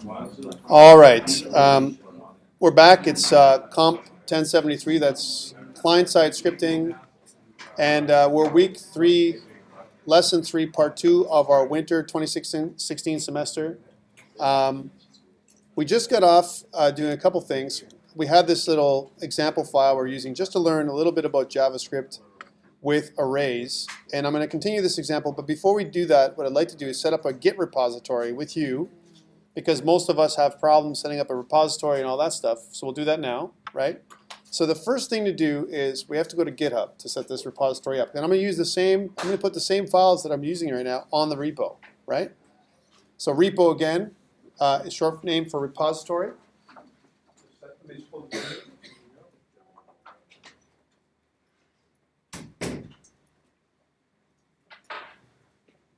All right, we're back. It's COMP1073. That's client-side scripting, and we're week 3, lesson 3, part 2 of our winter 2016 semester. We just got off doing a couple things. We had this little example file we're using just to learn a little bit about JavaScript with arrays, and I'm going to continue this example. But before we do that, what I'd like to do is set up a Git repository with you, because most of us have problems setting up a repository and all that stuff. So we'll do that now, right? So the first thing to do is we have to go to GitHub to set this repository up. And I'm going to use the same, I'm going to put the same files that I'm using right now on the repo, right? So repo again is short name for repository.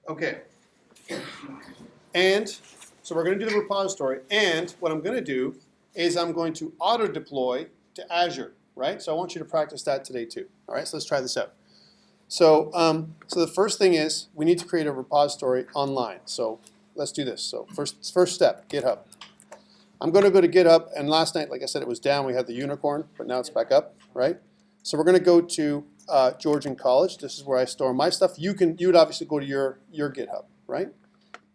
Okay. And so we're going to do the repository, and what I'm going to do is I'm going to auto-deploy to Azure, right? So I want you to practice that today too. All right, so let's try this out. So, so the first thing is we need to create a repository online. So let's do this. So first step, GitHub. I'm going to go to GitHub, and last night, like I said, it was down. We had the unicorn, but now it's back up, right? So we're going to go to Georgian College. This is where I store my stuff. You would obviously go to your GitHub, right?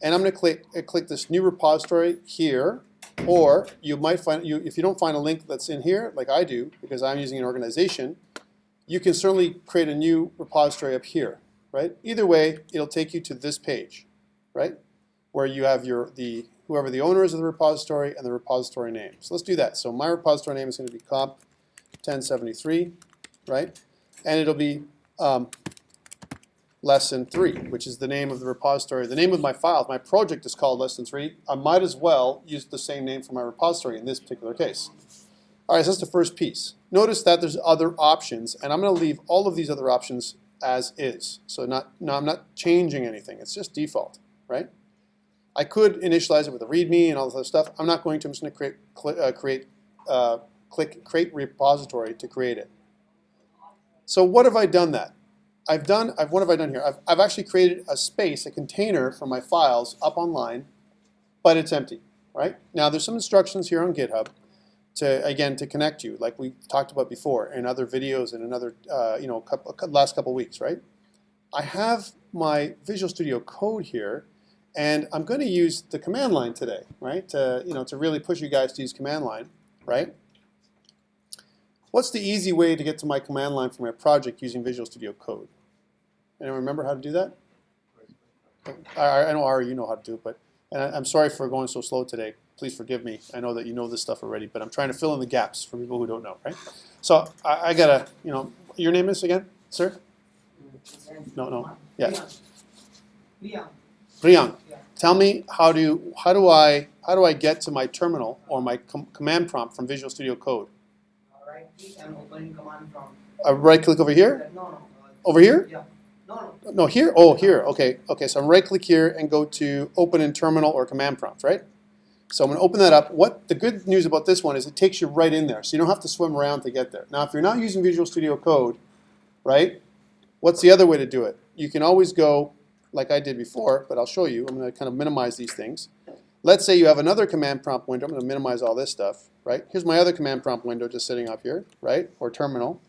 And I'm going to click this new repository here, or you might find, if you don't find a link that's in here, like I do, because I'm using an organization, you can certainly create a new repository up here, right? Either way, it'll take you to this page, right? Where you have whoever the owner is of the repository and the repository name. So let's do that. So my repository name is going to be COMP1073, right? And it'll be lesson 3, which is the name of the repository. The name of my file, my project is called lesson 3. I might as well use the same name for my repository in this particular case. All right, so that's the first piece. Notice that there's other options, and I'm going to leave all of these other options as is. So I'm not changing anything. It's just default, right? I could initialize it with a Readme and all this other stuff. I'm not going to. I'm just going to click Create Repository to create it. So what have I done that? What have I done here? I've actually created a space, a container for my files up online, but it's empty, right? Now there's some instructions here on GitHub to connect you, like we talked about before in other videos and another, last couple weeks, right? I have my Visual Studio Code here, and I'm going to use the command line today, right? To really push you guys to use command line, right? What's the easy way to get to my command line for my project using Visual Studio Code? Anyone remember how to do that? I know, Ari, you know how to do it, but I'm sorry for going so slow today. Please forgive me. I know that you know this stuff already, but I'm trying to fill in the gaps for people who don't know, right? So I gotta, your name is again, sir? No. Yeah. Priyank. Tell me how do I get to my terminal or my command prompt from Visual Studio Code? Right click and open command prompt. Right click over here? No. Over here? Yeah. No. No, here? Oh, here. Okay. Okay, so I'm right click here and go to open in terminal or command prompt, right? So I'm going to open that up. What the good news about this one is it takes you right in there, so you don't have to swim around to get there. Now, if you're not using Visual Studio Code, right, what's the other way to do it? You can always go like I did before, but I'll show you. I'm going to kind of minimize these things. Let's say you have another command prompt window. I'm going to minimize all this stuff, right? Here's my other command prompt window just sitting up here, right, or terminal.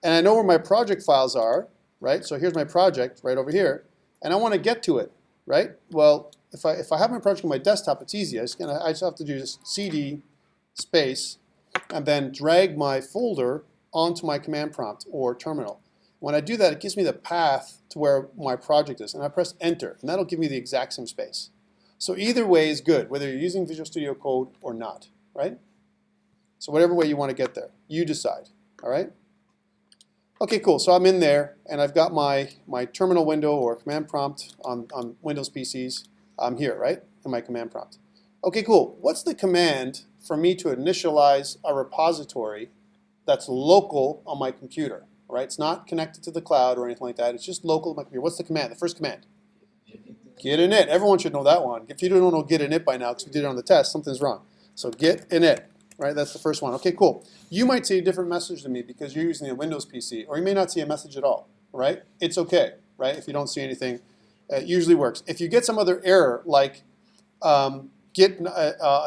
And I know where my project files are, right? So here's my project right over here, and I want to get to it, right? Well, if I have my project on my desktop, it's easy. I just have to do this CD space and then drag my folder onto my command prompt or terminal. When I do that, it gives me the path to where my project is, and I press Enter, and that'll give me the exact same space. So either way is good, whether you're using Visual Studio Code or not, right? So whatever way you want to get there, you decide, all right? Okay, cool. So I'm in there, and I've got my terminal window or command prompt on Windows PCs. I'm here, right, in my command prompt. Okay, cool. What's the command for me to initialize a repository that's local on my computer, right? It's not connected to the cloud or anything like that. It's just local on my computer. What's the command, the first command? Git init. Everyone should know that one. If you don't know git init by now, because we did it on the test, something's wrong. So git init, right? That's the first one. Okay, cool. You might see a different message than me because you're using a Windows PC, or you may not see a message at all, right? It's okay, right? If you don't see anything, it usually works. If you get some other error like git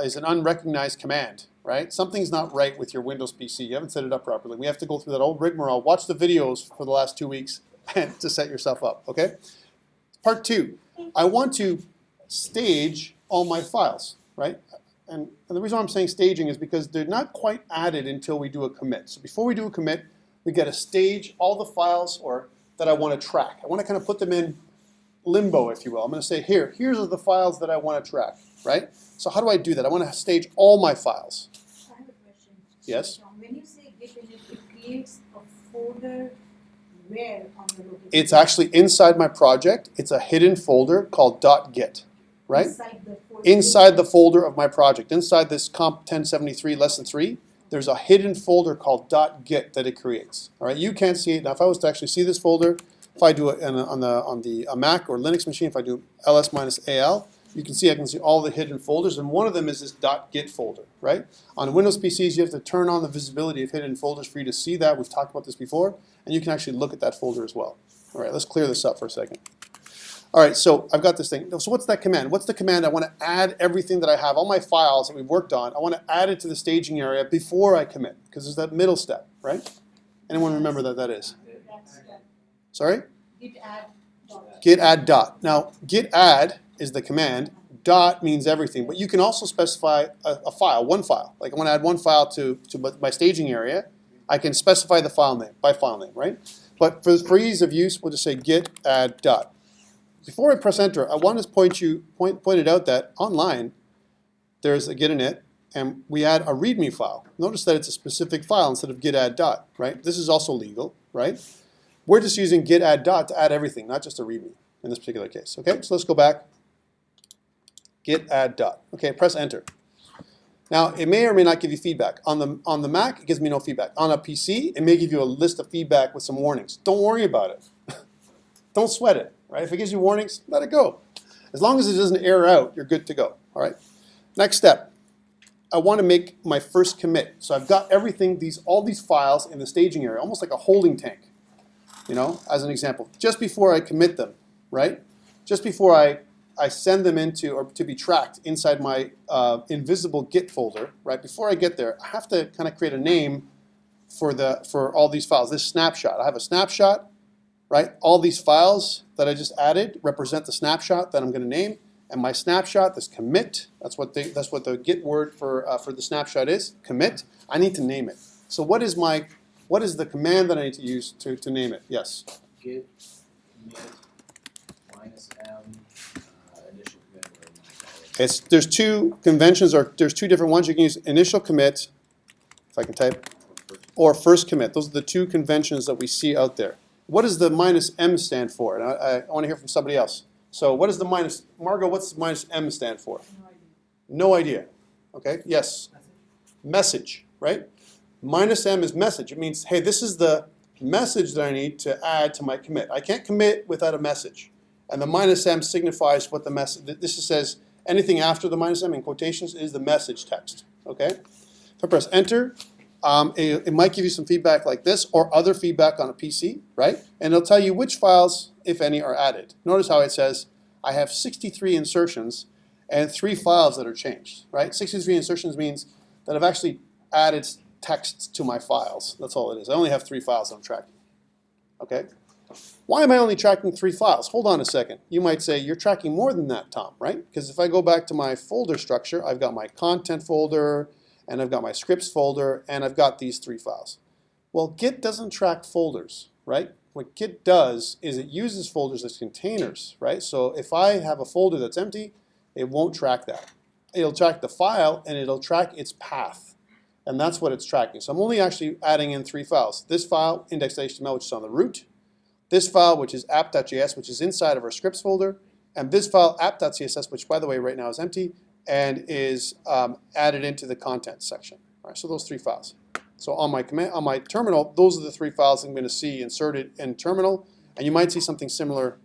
is an unrecognized command, right? Something's not right with your Windows PC. You haven't set it up properly. We have to go through that old rigmarole. Watch the videos for the last 2 weeks to set yourself up, okay? Part 2, I want to stage all my files, right? And the reason I'm saying staging is because they're not quite added until we do a commit. So before we do a commit, we got to stage all the files that I want to track. I want to kind of put them in limbo, if you will. I'm going to say, here's the files that I want to track, right? So how do I do that? I want to stage all my files. I have a question. Yes? When you say git init, it creates a folder where on the location? It's actually inside my project. It's a hidden folder called .git, right? Inside the folder of my project, inside this COMP1073 lesson 3, there's a hidden folder called .git that it creates. All right, you can't see it. Now, if I was to actually see this folder, if I do it on the Mac or Linux machine, if I do ls-al, you can see I can see all the hidden folders, and one of them is this .git folder, right? On Windows PCs, you have to turn on the visibility of hidden folders for you to see that. We've talked about this before, and you can actually look at that folder as well. All right, let's clear this up for a second. All right, so I've got this thing. So what's that command? What's the command? I want to add everything that I have, all my files that we've worked on. I want to add it to the staging area before I commit, because there's that middle step, right? Anyone remember that that is? Sorry? Git add dot. Git add dot. Now, git add is the command. Dot means everything, but you can also specify a file, one file. Like I want to add one file to my staging area. I can specify the file name by file name, right? But for ease of use, we'll just say git add dot. Before I press enter, I want to point it out that online there's a git init, and we add a readme file. Notice that it's a specific file instead of git add dot, right? This is also legal, right? We're just using git add dot to add everything, not just a readme in this particular case. Okay, so let's go back. Git add dot. Okay, press enter. Now it may or may not give you feedback. On the Mac, it gives me no feedback. On a PC, it may give you a list of feedback with some warnings. Don't worry about it. Don't sweat it. Right? If it gives you warnings, let it go. As long as it doesn't error out, you're good to go. All right. Next step. I want to make my first commit. So I've got everything, all these files in the staging area, almost like a holding tank. You know, as an example, just before I commit them, right? Just before I send them into or to be tracked inside my invisible Git folder, right? Before I get there, I have to kind of create a name for all these files. This snapshot. I have a snapshot. Right? All these files that I just added represent the snapshot that I'm going to name, and my snapshot, this commit, that's what the Git word for the snapshot is, commit. I need to name it. So what is the command that I need to use to name it? Yes. Git commit -m initial commit. There's two conventions, or there's two different ones. You can use initial commit, if I can type, or first commit. Those are the two conventions that we see out there. What does the -m stand for? And I want to hear from somebody else. So what does the Margot, what's -m stand for? No idea. Okay, yes. Message, right? -m is message. It means, hey, this is the message that I need to add to my commit. I can't commit without a message. And the -m signifies what the message, this says anything after the -m in quotations is the message text. Okay? If I press enter, it might give you some feedback like this or other feedback on a PC, right? And it'll tell you which files, if any, are added. Notice how it says, I have 63 insertions and 3 files that are changed, right? 63 insertions means that I've actually added text to my files. That's all it is. I only have 3 files I'm tracking, okay? Why am I only tracking 3 files? Hold on a second. You might say, you're tracking more than that, Tom, right? Because if I go back to my folder structure, I've got my content folder, and I've got my scripts folder, and I've got these 3 files. Well, Git doesn't track folders, right? What Git does is it uses folders as containers, right? So if I have a folder that's empty, it won't track that. It'll track the file, and it'll track its path. And that's what it's tracking. So I'm only actually adding in 3 files. This file, index.html, which is on the root. This file, which is app.js, which is inside of our scripts folder. And this file, app.css, which, by the way, right now is empty, and is added into the content section. All right, so those 3 files. So on my terminal, those are the 3 files I'm going to see inserted in terminal, and you might see something similar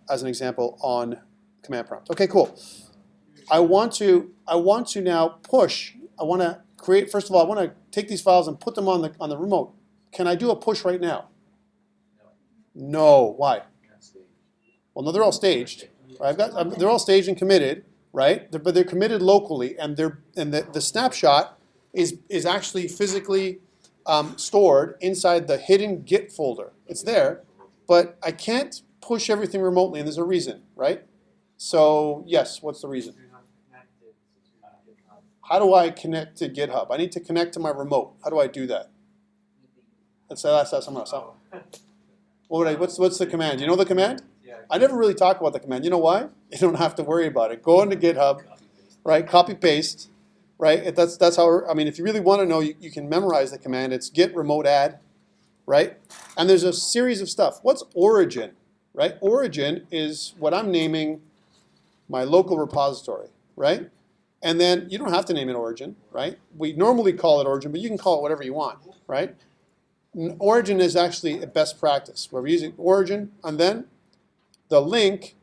as an example on command prompt. Okay, cool. I want to now push. I want to create. First of all, I want to take these files and put them on the remote. Can I do a push right now? No. Why? Well, no, they're all staged. They're all staged and committed. right? But they're committed locally, and the snapshot is actually physically stored inside the hidden Git folder. It's there, but I can't push everything remotely, and there's a reason, right? So yes, what's the reason? How do I connect to GitHub? I need to connect to my remote. How do I do that? Let's ask that someone else. What's the command? You know the command? I never really talk about the command. You know why? You don't have to worry about it. Go into GitHub, right? Copy paste, right? That's how. I mean, if you really want to know, you can memorize the command. It's git remote add, right? And there's a series of stuff. What's origin, right? Origin is what I'm naming my local repository, right? And then you don't have to name it origin, right? We normally call it origin, but you can call it whatever you want, right? Origin is actually a best practice where we're using origin and then the link,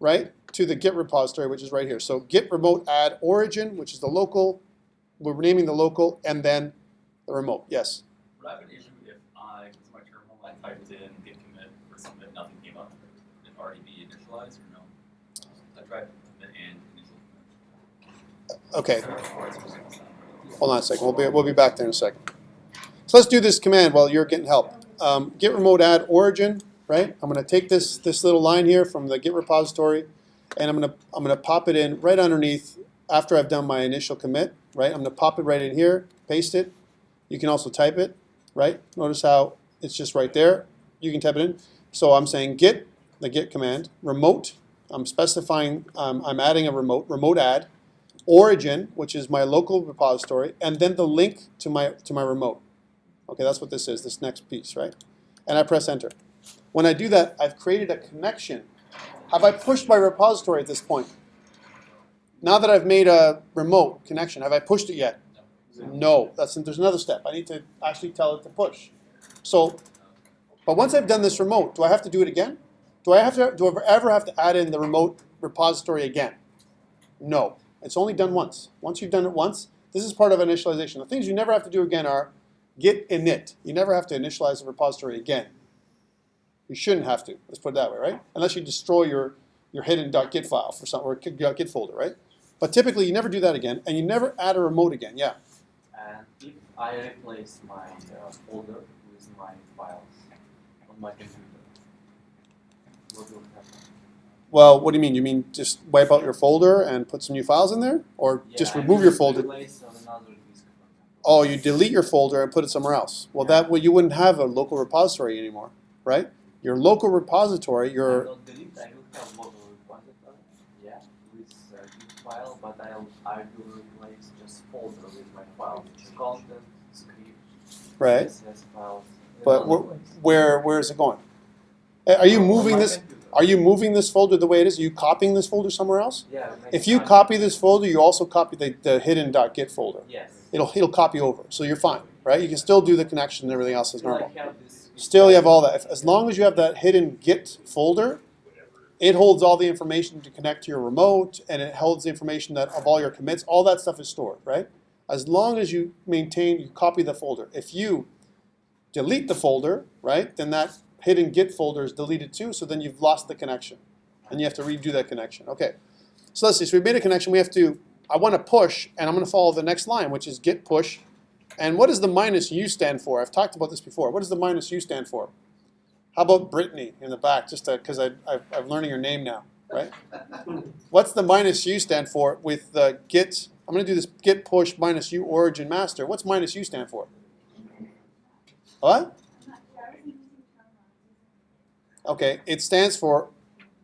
right, to the Git repository, which is right here. So git remote add origin, which is the local. We're naming the local, and then the remote. Yes? Would I have an issue if I, to my terminal, I typed in git commit or submit, nothing came up? Would it already be initialized or no? I tried commit and initial commit. Okay. Hold on a second. We'll be back there in a second. So let's do this command while you're getting help. Git remote add origin, right? I'm going to take this little line here from the Git repository, and I'm going to pop it in right underneath after I've done my initial commit, right? I'm going to pop it right in here, paste it. You can also type it, right? Notice how it's just right there. You can type it in. So I'm saying git, the git command, remote. I'm specifying, I'm adding a remote add, origin, which is my local repository, and then the link to my remote. Okay, that's what this is, this next piece, right? And I press enter. When I do that, I've created a connection. Have I pushed my repository at this point? Now that I've made a remote connection, have I pushed it yet? No. There's another step. I need to actually tell it to push. So, but once I've done this remote, do I have to do it again? Do I ever have to add in the remote repository again? No. It's only done once. Once you've done it once, this is part of initialization. The things you never have to do again are git init. You never have to initialize the repository again. You shouldn't have to. Let's put it that way, right? Unless you destroy your hidden .git file for something, or .git folder, right? But typically, you never do that again, and you never add a remote again. Yeah. And if I replace my folder with my files on my computer, what will happen? Well, what do you mean? You mean just wipe out your folder and put some new files in there, or just remove your folder? Replace on another disk, for example. Oh, you delete your folder and put it somewhere else. Well, you wouldn't have a local repository anymore, right? Your local repository, I your don't delete. I will have local repository, yeah, with git file, but I will replace just folder with my files, content, script, right. CSS files. But where is it going? Are you moving this? Are you moving this folder the way it is? Are you copying this folder somewhere else? Yeah. If you copy this folder, you also copy the hidden .git folder. Yes. It'll copy over, so you're fine, right? You can still do the connection and everything else as Still I normal. have this. Still, you have all that. As long as you have that hidden Git folder, it holds all the information to connect to your remote, and it holds the information of all your commits. All that stuff is stored, right? As long as you copy the folder. If you delete the folder, right, then that hidden Git folder is deleted too, so then you've lost the connection. And you have to redo that connection. Okay, so let's see. So we made a connection. I want to push, and I'm going to follow the next line, which is git push. And what does the -u stand for? I've talked about this before. What does the -u stand for? How about Brittany in the back, just because I'm learning her name now, right? What's the -u stand for with the git? I'm going to do this git push -u origin master. What's -u stand for? What? Okay, it stands for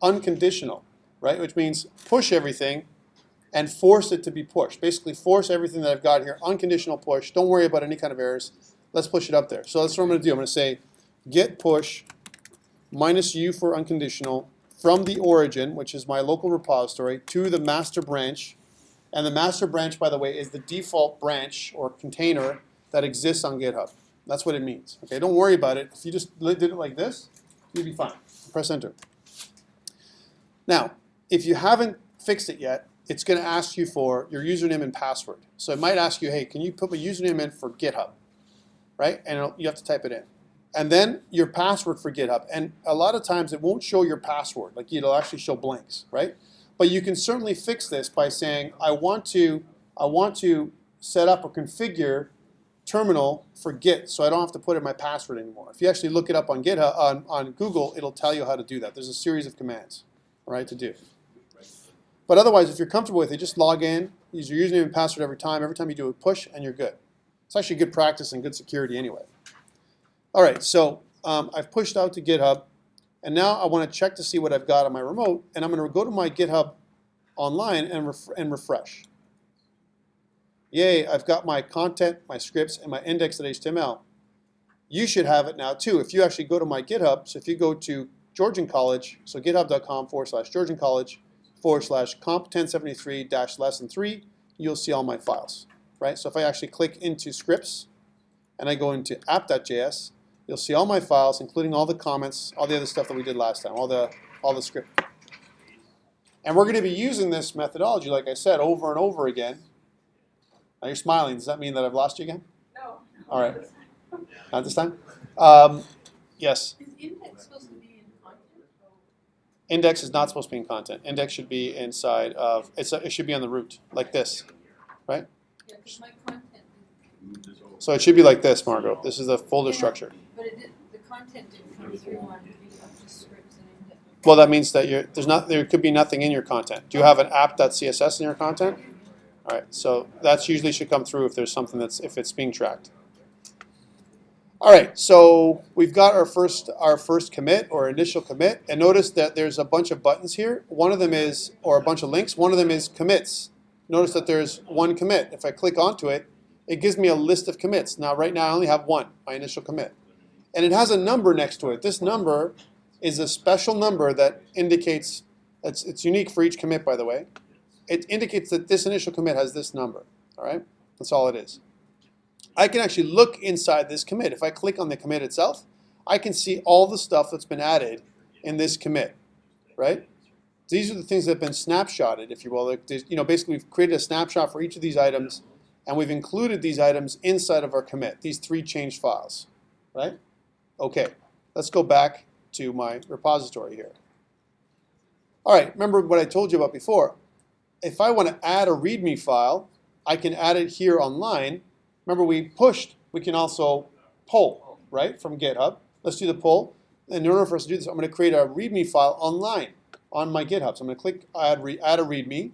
unconditional, right? Which means push everything and force it to be pushed. Basically, force everything that I've got here. Unconditional push. Don't worry about any kind of errors. Let's push it up there. So that's what I'm going to do. I'm going to say git push -u for unconditional from the origin, which is my local repository, to the master branch. And the master branch, by the way, is the default branch or container that exists on GitHub. That's what it means. Okay, don't worry about it. If you just did it like this, you'll be fine. Press enter. Now, if you haven't fixed it yet, it's going to ask you for your username and password. So it might ask you, hey, can you put my username in for GitHub? Right? And you have to type it in. And then your password for GitHub. And a lot of times it won't show your password. Like it'll actually show blanks, right? But you can certainly fix this by saying, I want to set up or configure terminal for Git, so I don't have to put in my password anymore. If you actually look it up on GitHub, on Google, it'll tell you how to do that. There's a series of commands, right, to do. But otherwise, if you're comfortable with it, just log in, use your username and password every time you do a push, and you're good. It's actually good practice and good security anyway. All right, so I've pushed out to GitHub, and now I want to check to see what I've got on my remote, and I'm going to go to my GitHub online and refresh. Yay, I've got my content, my scripts, and my index.html. You should have it now too. If you actually go to my GitHub, so if you go to Georgian College, so github.com/Georgian College /COMP1073-lesson3, you'll see all my files, right? So if I actually click into scripts and I go into app.js, you'll see all my files, including all the comments, all the other stuff that we did last time, all the script. And we're going to be using this methodology, like I said, over and over again. Now you're smiling. Does that mean that I've lost you again? No. All right. Not this time? Yes. Is index supposed to be in content? Index is not supposed to be in content. Index should be inside of, it should be on the root, like this, right? Yeah, because my content is, So it should be like this, Margot. This is the folder structure. but the content didn't come through on the scripts and index. Well, that means that there could be nothing in your content. Do you have an app.css in your content? All right, so that usually should come through if there's something if it's being tracked. All right, so we've got our first commit or initial commit, and notice that there's a bunch of buttons here. One of them is, or a bunch of links. One of them is commits. Notice that there's one commit. If I click onto it, it gives me a list of commits. Now, right now, I only have one, my initial commit, and it has a number next to it. This number is a special number that indicates it's unique for each commit, by the way. It indicates that this initial commit has this number, all right? That's all it is. I can actually look inside this commit. If I click on the commit itself, I can see all the stuff that's been added in this commit, right? These are the things that have been snapshotted, if you will. Basically, we've created a snapshot for each of these items, and we've included these items inside of our commit, these 3 changed files, right? Okay, let's go back to my repository here. All right, remember what I told you about before. If I want to add a Readme file, I can add it here online. Remember we pushed, we can also pull, right, from GitHub. Let's do the pull. And in order for us to do this, I'm going to create a Readme file online on my GitHub. So I'm going to click add a Readme.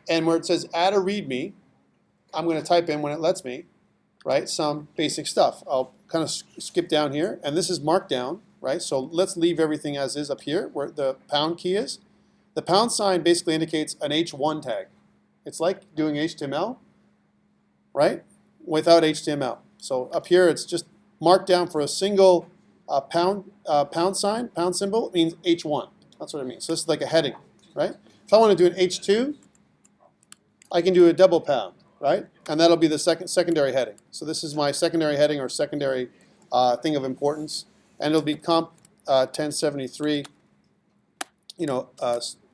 And where it says add a Readme, I'm going to type in, when it lets me, right, some basic stuff. I'll kind of skip down here. And this is Markdown, right? So let's leave everything as is up here where the pound key is. The pound sign basically indicates an H1 tag. It's like doing HTML, right, without HTML. So up here it's just marked down for a single pound sign, pound symbol. It means H1. That's what it means. So this is like a heading, right? If I want to do an H2, I can do a double pound, right? And that'll be the secondary heading. So this is my secondary heading or secondary thing of importance. And it'll be COMP1073,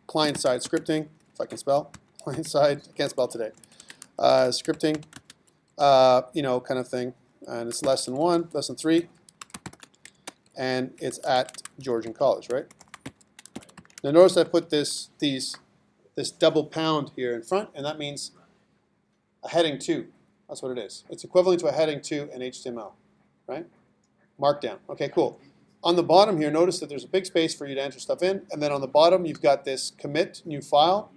client-side scripting, if I can spell. Client-side, I can't spell today. Scripting, kind of thing. And it's lesson 1, lesson 3. And it's at Georgian College, right? Now notice I put this double pound here in front, and that means a heading 2. That's what it is. It's equivalent to a heading 2 in HTML, right? Markdown. Okay, cool. On the bottom here, notice that there's a big space for you to enter stuff in, and then on the bottom you've got this commit new file.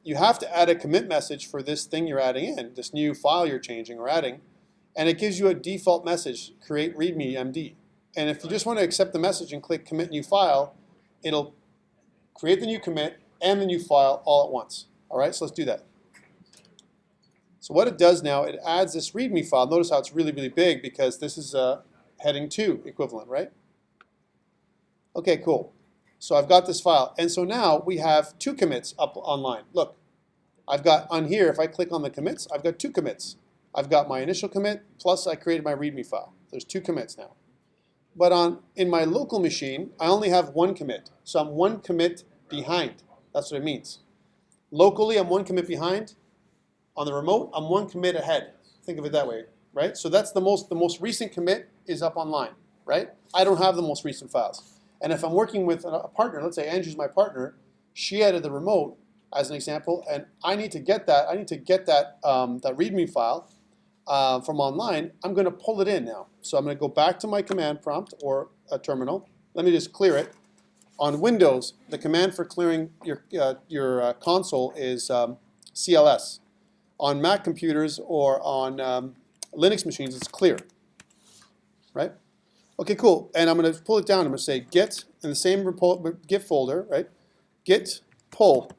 You have to add a commit message for this thing you're adding in, this new file you're changing or adding, and it gives you a default message, create readme MD. And if you just want to accept the message and click commit new file, it'll create the new commit and the new file all at once. All right, so let's do that. So what it does now, it adds this readme file. Notice how it's really, really big because this is a heading 2 equivalent, right? Okay, cool. So I've got this file. And so now we have 2 commits up online. Look, I've got on here, if I click on the commits, I've got 2 commits. I've got my initial commit, plus I created my readme file. There's 2 commits now. But in my local machine, I only have 1 commit. So I'm 1 commit behind. That's what it means. Locally, I'm 1 commit behind. On the remote, I'm 1 commit ahead. Think of it that way, right? So that's the most recent commit is up online, right? I don't have the most recent files. And if I'm working with a partner, let's say Andrew's my partner, she added the remote as an example, and I need to get that. I need to get that that README file from online. I'm going to pull it in now. So I'm going to go back to my command prompt or a terminal. Let me just clear it. On Windows, the command for clearing your console is CLS. On Mac computers or on Linux machines, it's clear. Right? Okay, cool. And I'm going to pull it down. I'm going to say git in the same git folder, right? Git pull.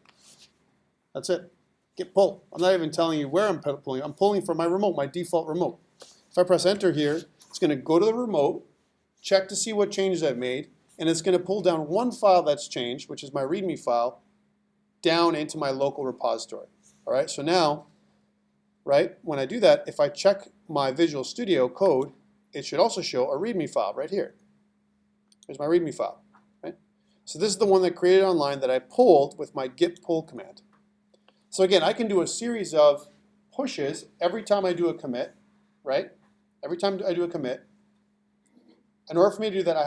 That's it. Git pull. I'm not even telling you where I'm pulling. I'm pulling from my remote, my default remote. If I press enter here, it's going to go to the remote, check to see what changes I've made, and it's going to pull down one file that's changed, which is my README file, down into my local repository. All right, so now, right, when I do that, if I check my Visual Studio code, it should also show a README file right here. Here's my README file. Right? So this is the one that I created online that I pulled with my git pull command. So again, I can do a series of pushes every time I do a commit, right? Every time I do a commit. In order for me to do that, I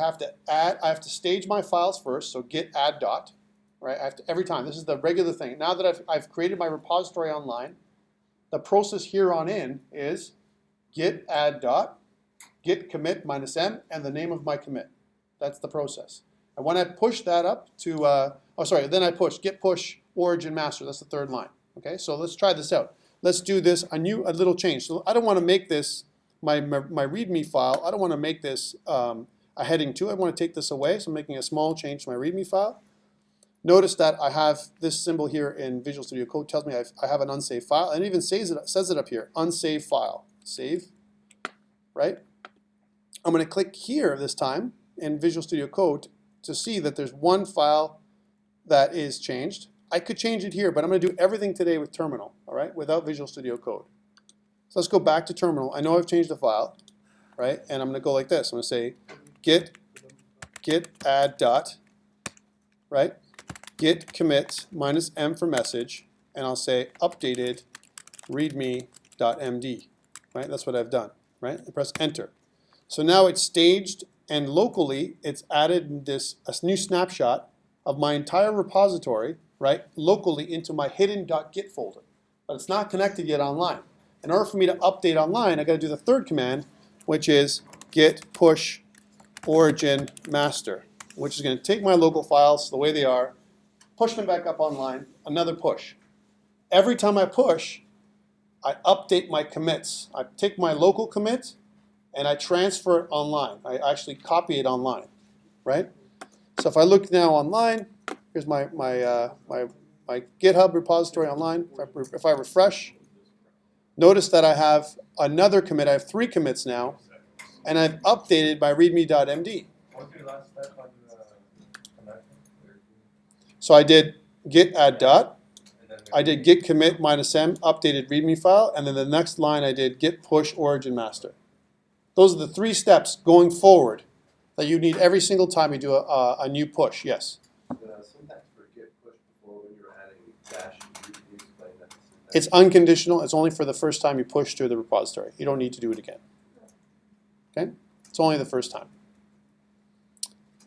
have to stage my files first, so git add dot, right? I have to, every time. This is the regular thing. Now that I've created my repository online, the process here on in is git add dot, git commit -m, and the name of my commit. That's the process. And when I push that up to, then I push git push origin master. That's the third line. Okay, so let's try this out. Let's do this, a little change. So I don't want to make this my README file. I don't want to make this a heading 2. I want to take this away. So I'm making a small change to my README file. Notice that I have this symbol here in Visual Studio Code. Tells me I have an unsaved file, and it even says it up here, unsaved file. Save, right? I'm going to click here this time in Visual Studio Code to see that there's one file that is changed. I could change it here, but I'm going to do everything today with terminal, all right, without Visual Studio Code. So let's go back to terminal. I know I've changed the file, right, and I'm going to go like this. I'm going to say git add dot, right, git commit -m for message, and I'll say updated readme.md, right? That's what I've done, right? I press enter. So now it's staged, and locally it's added a new snapshot of my entire repository, right, locally into my hidden.git folder. But it's not connected yet online. In order for me to update online, I got to do the third command, which is git push origin master, which is going to take my local files the way they are, push them back up online, another push. Every time I push, I update my commits. I take my local commit and I transfer it online. I actually copy it online, right? So if I look now online, here's my GitHub repository online. If I refresh, notice that I have another commit. I have 3 commits now, and I've updated my readme.md. What's your last step on the connection? So I did git add dot, I did git commit -m, updated readme file, and then the next line I did git push origin master. Those are the 3 steps going forward that you need every single time you do a new push. Yes? The syntax for git push before when you're adding dash, can you explain that syntax? It's unconditional. It's only for the first time you push through the repository. You don't need to do it again. Okay? It's only the first time.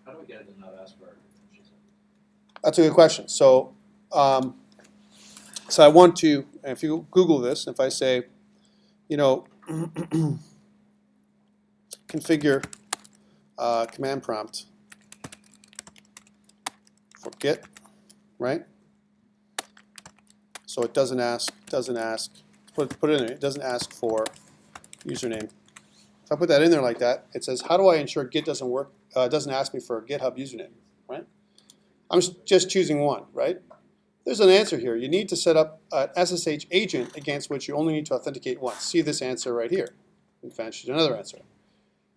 How do we get it to not ask for our credentials? That's a good question. So, I want to, if you Google this, if I say, you know, configure command prompt for git, right? So it doesn't ask, put it in there, it doesn't ask for username. If I put that in there like that, it says, how do I ensure Git doesn't work, doesn't ask me for a GitHub username, right? I'm just choosing one, right? There's an answer here. You need to set up an SSH agent against which you only need to authenticate once. See this answer right here. In fact, another answer.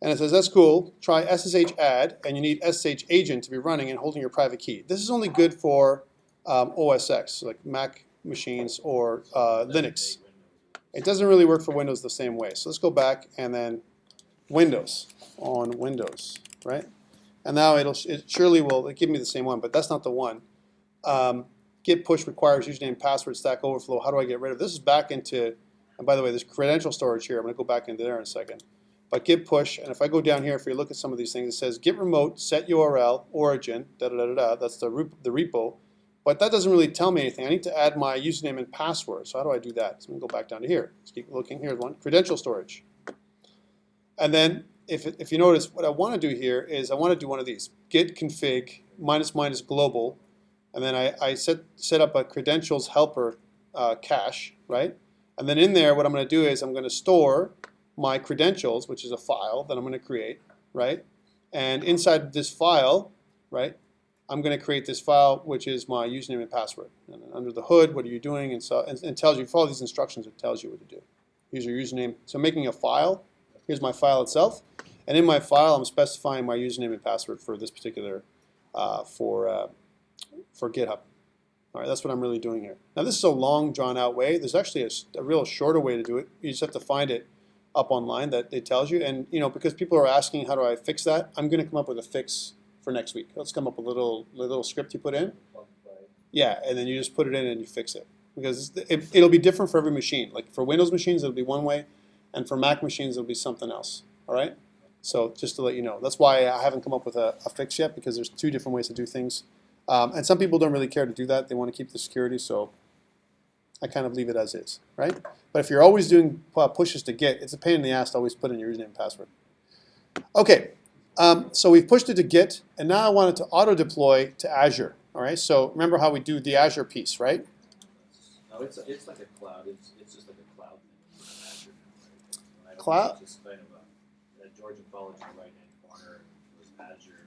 And it says, that's cool, try SSH add, and you need SSH agent to be running and holding your private key. This is only good for OS X, like Mac machines or Linux. It doesn't really work for Windows the same way. So let's go back and then Windows, on Windows, right? And now it surely will give me the same one, but that's not the one. Git push requires username, password, Stack Overflow. How do I get rid of this? Is back into, and by the way, there's credential storage here. I'm going to go back into there in a second. But git push, and if I go down here, if you look at some of these things, it says git remote, set URL, origin, da da da da. That's the repo. But that doesn't really tell me anything. I need to add my username and password. So how do I do that? So I'm going to go back down to here. Let's keep looking. Here's one, credential storage. And then if you notice, what I want to do here is I want to do one of these, git config -- global. And then I set up a credentials helper cache, right? And then in there, what I'm going to do is I'm going to store my credentials, which is a file that I'm going to create, right? And inside this file, right, I'm going to create this file, which is my username and password. And under the hood, what are you doing? And so and it tells you, follow these instructions, it tells you what to do. Here's your username. So I'm making a file. Here's my file itself. And in my file, I'm specifying my username and password for this particular, for GitHub. All right, that's what I'm really doing here. Now this is a long, drawn-out way. There's actually a real shorter way to do it. You just have to find it up online that it tells you. And because people are asking, how do I fix that? I'm going to come up with a fix for next week. Let's come up with a little script you put in. Yeah, and then you just put it in and you fix it. Because it'll be different for every machine. Like for Windows machines, it'll be one way, and for Mac machines, it'll be something else. All right? So just to let you know. That's why I haven't come up with a fix yet, because there's 2 different ways to do things. And some people don't really care to do that. They want to keep the security, so I kind of leave it as is, right? But if you're always doing pushes to Git, it's a pain in the ass to always put in your username and password. Okay, so we've pushed it to Git, and now I want it to auto-deploy to Azure. All right, so remember how we do the Azure piece, right? No, it's like a cloud. It's just like a cloud thing. Azure, right? Cloud? It's just kind of that Georgia College in the right-hand corner was Azure.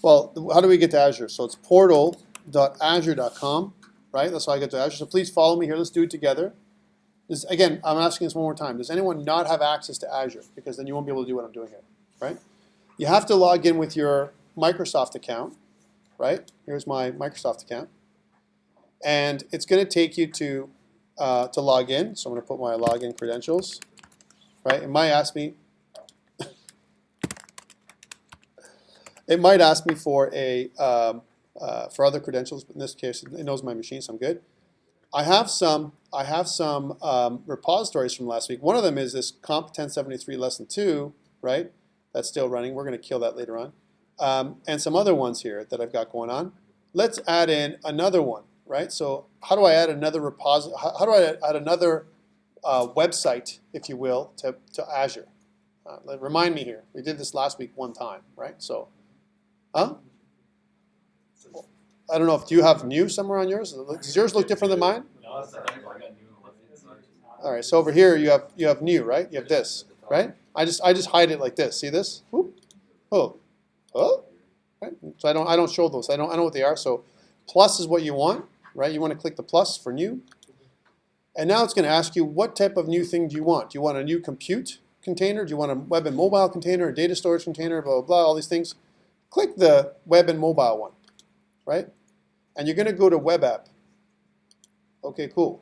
Well, how do we get to Azure? So it's portal.azure.com, right? That's how I get to Azure. So please follow me here. Let's do it together. Again, I'm asking this one more time. Does anyone not have access to Azure? Because then you won't be able to do what I'm doing here, right? You have to log in with your Microsoft account, right? Here's my Microsoft account. And it's going to take you to log in. So I'm going to put my login credentials, right? It might ask me for for other credentials, but in this case, it knows my machine, so I'm good. I have some repositories from last week. One of them is this COMP1073 lesson 2, right? That's still running. We're going to kill that later on. And some other ones here that I've got going on. Let's add in another one, right? So how do I add another repository? How do I add another website, if you will, to Azure? Remind me here. We did this last week one time, right? So. Huh? I don't know if do you have new somewhere on yours? Does yours look different than mine? No, it's not. I got new ones. All right. So over here you have new, right? You have this, right? I just hide it like this. See this? Whoop. Oh. Oh. Right? So I don't show those. I know what they are. So plus is what you want, right? You want to click the plus for new. And now it's going to ask you what type of new thing do you want? Do you want a new compute container? Do you want a web and mobile container, a data storage container, blah, blah, blah, all these things? Click the web and mobile one, right? And you're going to go to web app. Okay, cool.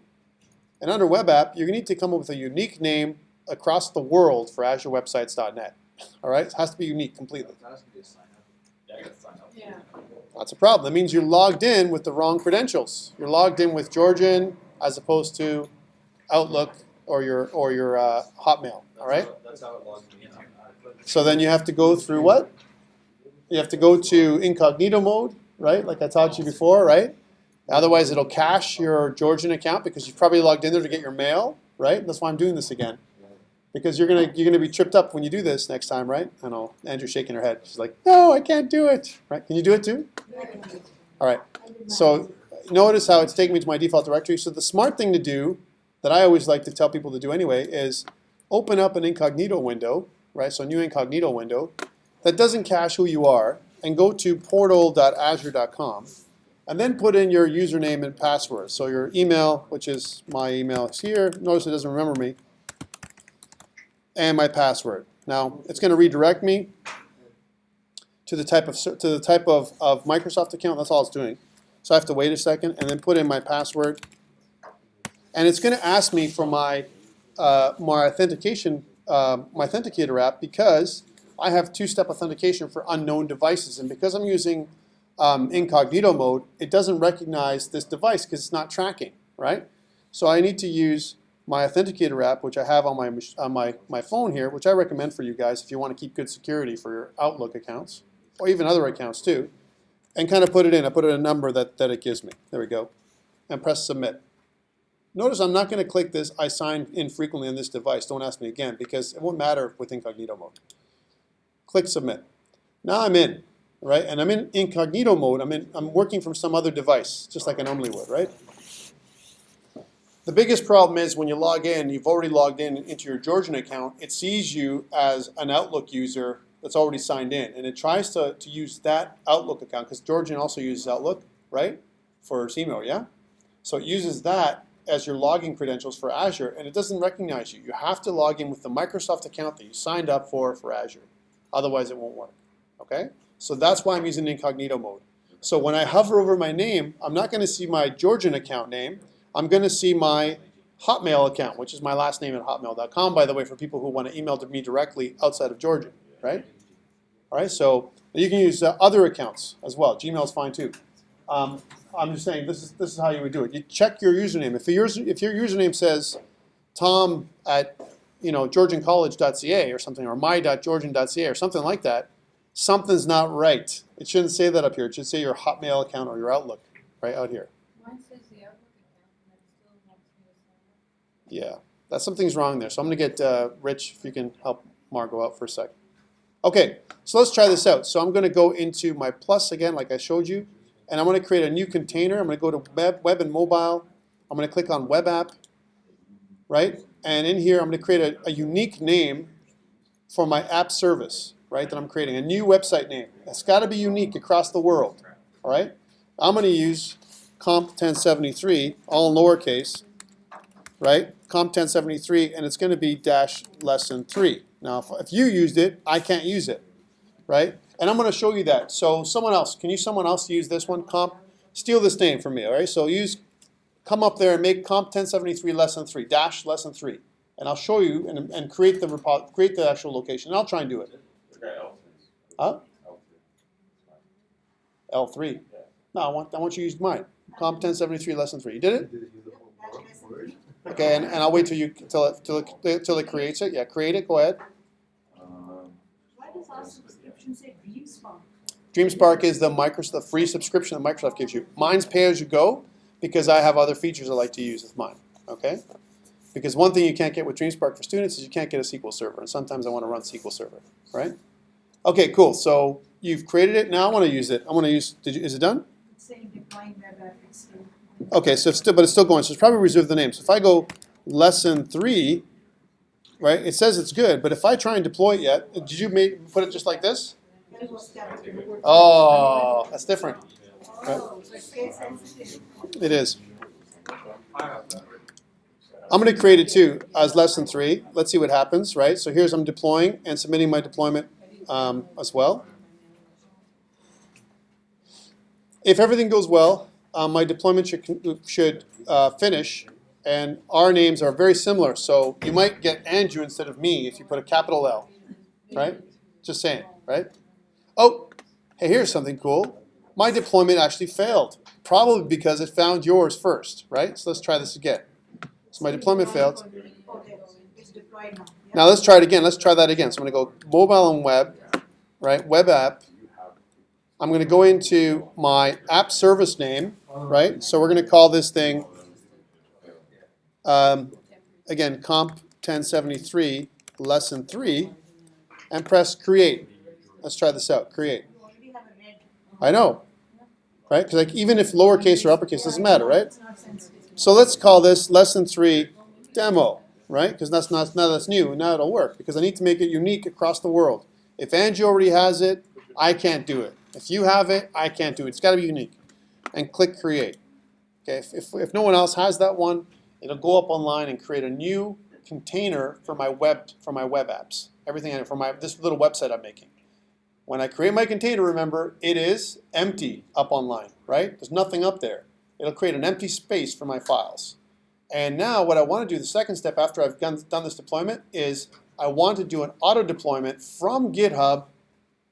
And under web app, you're going to need to come up with a unique name across the world for AzureWebsites.net. All right? It has to be unique completely. It's asking you to sign up. Yeah, I got to sign up. Yeah. That's a problem. That means you're logged in with the wrong credentials. You're logged in with Georgian as opposed to Outlook or your Hotmail. All right? That's how it logs me in. So then you have to go through what? You have to go to incognito mode, right? Like I taught you before, right? Otherwise, it'll cache your Georgian account because you've probably logged in there to get your mail, right? That's why I'm doing this again. Because you're gonna be tripped up when you do this next time, right? I know Andrew's shaking her head. She's like, no, I can't do it. Right? Can you do it too? All right. So notice how it's taking me to my default directory. So the smart thing to do, that I always like to tell people to do anyway, is open up an incognito window, right? So a new incognito window that doesn't cache who you are, and go to portal.azure.com, and then put in your username and password. So your email, which is my email is here. Notice it doesn't remember me. And my password. Now it's going to redirect me to the type of Microsoft account. That's all it's doing. So I have to wait a second and then put in my password. And it's going to ask me for my authentication, my authenticator app, because I have two-step authentication for unknown devices, and because I'm using incognito mode, it doesn't recognize this device because it's not tracking, right? So I need to use my authenticator app, which I have on my phone here, which I recommend for you guys if you want to keep good security for your Outlook accounts, or even other accounts too. and kind of put it in. I put in a number that it gives me. There we go. And press submit. Notice I'm not going to click this I sign in frequently on this device. Don't ask me again because it won't matter with incognito mode. Click submit. Now I'm in, right? And I'm in incognito mode. I'm working from some other device, just like I normally would, right? The biggest problem is when you log in, you've already logged in into your Georgian account, it sees you as an Outlook user that's already signed in. And it tries to use that Outlook account, because Georgian also uses Outlook, right? For its email, yeah? So it uses that as your login credentials for Azure, and it doesn't recognize you. You have to log in with the Microsoft account that you signed up for Azure. Otherwise, it won't work, okay? So that's why I'm using incognito mode. So when I hover over my name, I'm not going to see my Georgian account name. I'm going to see my Hotmail account, which is my last name at hotmail.com, by the way, for people who want to email to me directly outside of Georgian, right? All right, so you can use other accounts as well. Gmail's fine too. I'm just saying this is how you would do it. You check your username. If your username says Tom at georgiancollege.ca or something, or my.georgian.ca or something like that, something's not right. It shouldn't say that up here. It should say your Hotmail account or your Outlook right out here. Mine says the Outlook account, and it still wants me to sign up. Yeah, something's wrong there. So I'm going to get Rich, if you can help Margot out for a sec. Okay, so let's try this out. So I'm going to go into my plus again, like I showed you, and I'm going to create a new container. I'm going to go to web and mobile. I'm going to click on web app, right? And in here, I'm going to create a unique name for my app service, right, that I'm creating, a new website name. It's got to be unique across the world, all right? I'm going to use COMP1073, all in lowercase, right? COMP1073, and it's going to be dash lesson 3. Now, if you used it, I can't use it, right? And I'm going to show you that. So someone else, can someone else use this one? Steal this name from me, all right? So come up there and make COMP1073 lesson 3, dash lesson 3. And I'll show you and create the actual location. And I'll try and do it. Huh? L3. No, I want you to use mine. COMP1073 lesson 3. You did it? Okay, and I'll wait till it creates it. Yeah, create it. Go ahead. Why does our subscription say DreamSpark? DreamSpark is the free subscription that Microsoft gives you. Mine's pay as you go because I have other features I like to use with mine. Okay? Because one thing you can't get with DreamSpark for students is you can't get a SQL server, and sometimes I want to run SQL Server, right? Okay, cool. So you've created it. Now I want to use it. I want to use. Is it done? It's saying deploying web app. It's still. Okay, so but it's still going. So it's probably reserved the name. So if I go lesson 3, right? It says it's good, but if I try and deploy it yet, did you put it just like this? Oh, that's different. Oh, so it's case sensitive. It is. I'm going to create it too as lesson 3. Let's see what happens, right? So I'm deploying and submitting my deployment as well. If everything goes well, my deployment should finish, and our names are very similar. So you might get Andrew instead of me if you put a capital L, right? Just saying, right? Oh, hey, here's something cool. My deployment actually failed, probably because it found yours first, right? So let's try this again. So my deployment failed. Okay, it's deployed now. Yeah. Now let's try it again. Let's try that again. So I'm going to go mobile and web, right? Web app. I'm going to go into my app service name, right? So we're going to call this thing, again, COMP1073 lesson 3, and press create. Let's try this out. Create. You already have a red. I know, right? Because even if lowercase or uppercase doesn't matter, right? It's not sensitive. So let's call this lesson 3 demo, right? Because now that's new, and now it'll work because I need to make it unique across the world. If Angie already has it, I can't do it. If you have it, I can't do it. It's got to be unique. And click create. Okay. If no one else has that one, it'll go up online and create a new container for my web apps. Everything in it for this little website I'm making. When I create my container, remember, it is empty up online, right? There's nothing up there. It'll create an empty space for my files. And now what I want to do, the second step after I've done this deployment, is I want to do an auto deployment from GitHub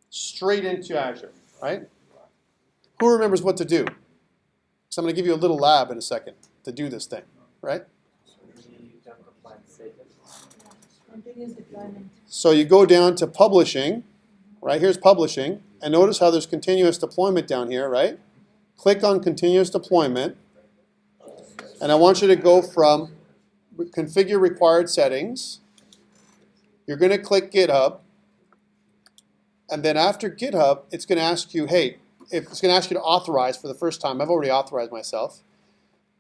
straight into Azure, right? Who remembers what to do? So I'm going to give you a little lab in a second to do this thing, right? Continuous deployment. So you go down to publishing, right? Here's publishing, and notice how there's continuous deployment down here, right? Click on continuous deployment, and I want you to go from configure required settings. You're going to click GitHub, and then after GitHub, it's going to ask you, hey, if it's going to ask you to authorize for the first time. I've already authorized myself.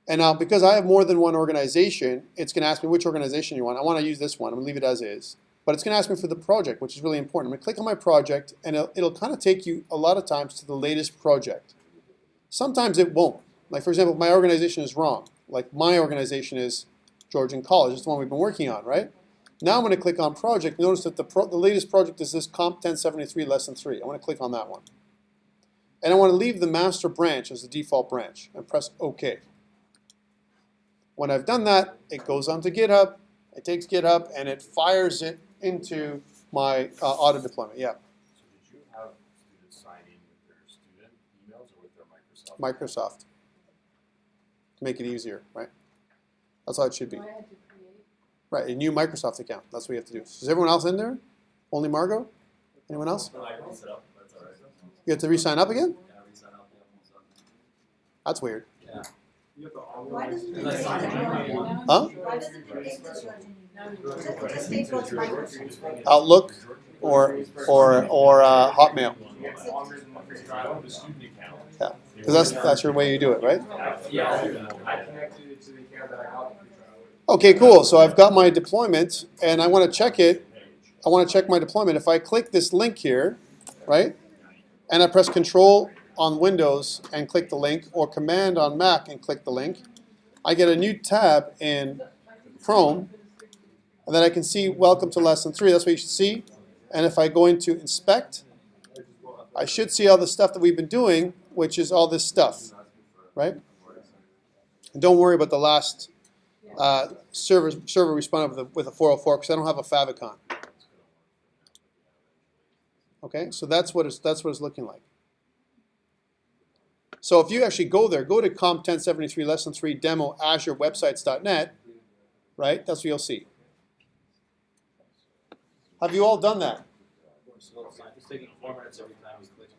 And now, because I have more than one organization, it's going to ask me which organization you want. I want to use this one. I'm going to leave it as is. But it's going to ask me for the project, which is really important. I'm going to click on my project, and it'll kind of take you a lot of times to the latest project. Sometimes it won't. Like, for example, if my organization is wrong. Like, my organization is Georgian College. It's the one we've been working on, right? Now I'm going to click on project. Notice that the latest project is this COMP1073 lesson 3. I want to click on that one. And I want to leave the master branch as the default branch and press OK. When I've done that, it goes onto GitHub. It takes GitHub and it fires it into my auto deployment. Yeah. So did you have students signing with their student emails or with their Microsoft? Microsoft. To make it easier, right? That's how it should be. I had to create. Right, a new Microsoft account. That's what you have to do. Is everyone else in there? Only Margot? Anyone else? No, I can set up, that's all right. You have to re-sign up again? Yeah, reset up, yeah, once done. That's weird. Yeah. Why doesn't it Like, take Huh? Why doesn't it take this one? It just takes what's Microsoft. Outlook or Hotmail. Yeah, because that's your way you do it, right? Yeah. I connected it to the account that I got the free trial with. Okay, cool. So I've got my deployment, and I want to check it. I want to check my deployment. If I click this link here, right, and I press Control on Windows and click the link, or Command on Mac and click the link, I get a new tab in Chrome, and then I can see Welcome to Lesson 3. That's what you should see. And if I go into Inspect, I should see all the stuff that we've been doing, which is all this stuff, right? And don't worry about the last server responded with a 404 because I don't have a favicon. Okay, so that's what it's looking like. So if you actually go there, go to COMP1073 Lesson 3 Demo Azure Websites.net, right? That's what you'll see. Have you all done that? It's taking 4 minutes every time we click.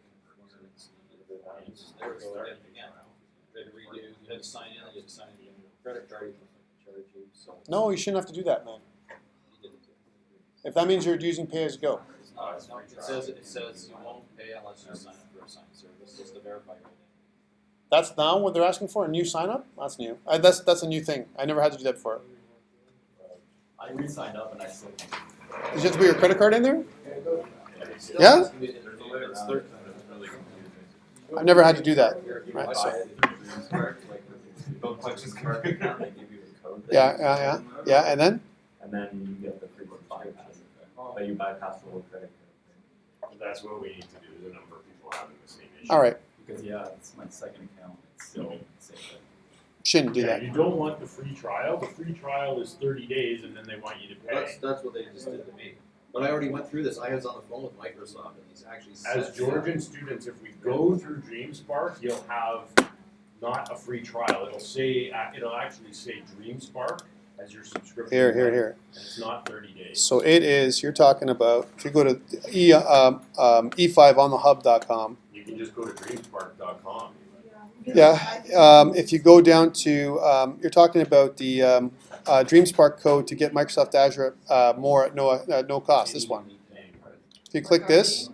There we go, again. You had to redo, you had to sign in, you had to sign in. Credit card, charge you, so. No, you shouldn't have to do that, man. You did it. If that means you're using pay-as-you-go. No, it says you won't pay unless you sign up for a signed service, just to verify your name. That's now what they're asking for, a new sign-up? That's new. That's a new thing. I never had to do that before. I re-signed up and I still. Did you have to put your credit card in there? Yeah? It's third. I've never had to do that. Right, so. Don't punch his card account, they give you the code. Yeah, and then? And then you get the frequent bypass, but you bypass the whole credit card. That's what we need to do, there's a number of people having the same issue. All right. Because yeah, it's my second account, it's still the same thing. Shouldn't do Yeah, that. you don't want the free trial. The free trial is 30 days, and then they want you to pay. That's what they just did to me. But I already went through this. I was on the phone with Microsoft and he's actually said. As Georgian students, if we go through DreamSpark, you'll have not a free trial. It'll say, it'll actually say DreamSpark as your subscription. Here. And it's not 30 days. So it is, you're talking about, if you go to e5onthehub.com, You can just go to DreamSpark.com. yeah, if you go down to, you're talking about the DreamSpark code to get Microsoft Azure more at no cost, this one. If you click this,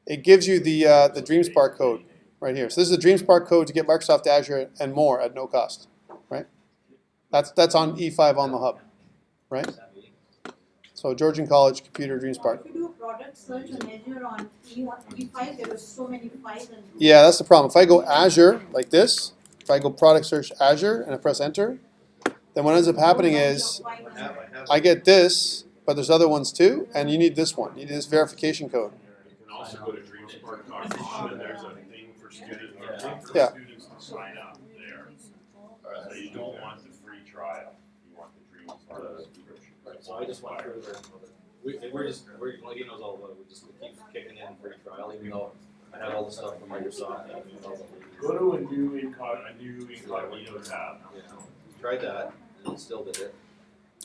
it gives you the DreamSpark code right here. So this is the DreamSpark code to get Microsoft Azure and more at no cost, right? That's on E5 on the hub, right? So Georgian College Computer DreamSpark. If you do a product search on Azure on E5, there were so many files. And Yeah, that's the problem. If I go Azure like this, if I go product search Azure and I press enter, then what ends up happening is I get this, but there's other ones too, and you need this one. You need this verification code. You can also go to DreamSpark.com, and there's a thing for students, Yeah. students to sign up there. So you don't want the free trial. You want the DreamSpark subscription. So I just went through there. Well, he knows all about it. We just keep kicking in free trial, even though I have all the stuff from Microsoft. Go to a new incognito tab. Yeah. Tried that, and it still did it.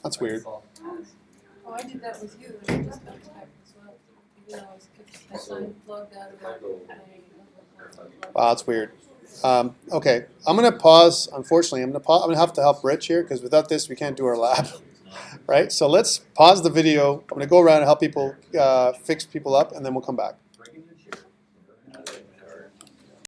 That's weird. oh, I did that with you, and I just got typed as well. es que sign plugged out of it. Wow, that's weird. Okay, I'm gonna pause. Unfortunately, I'm gonna have to help Rich here because without this, we can't do our lab, right? So let's pause the video. I'm gonna go around and help people fix people up, and then we'll come back. Breaking it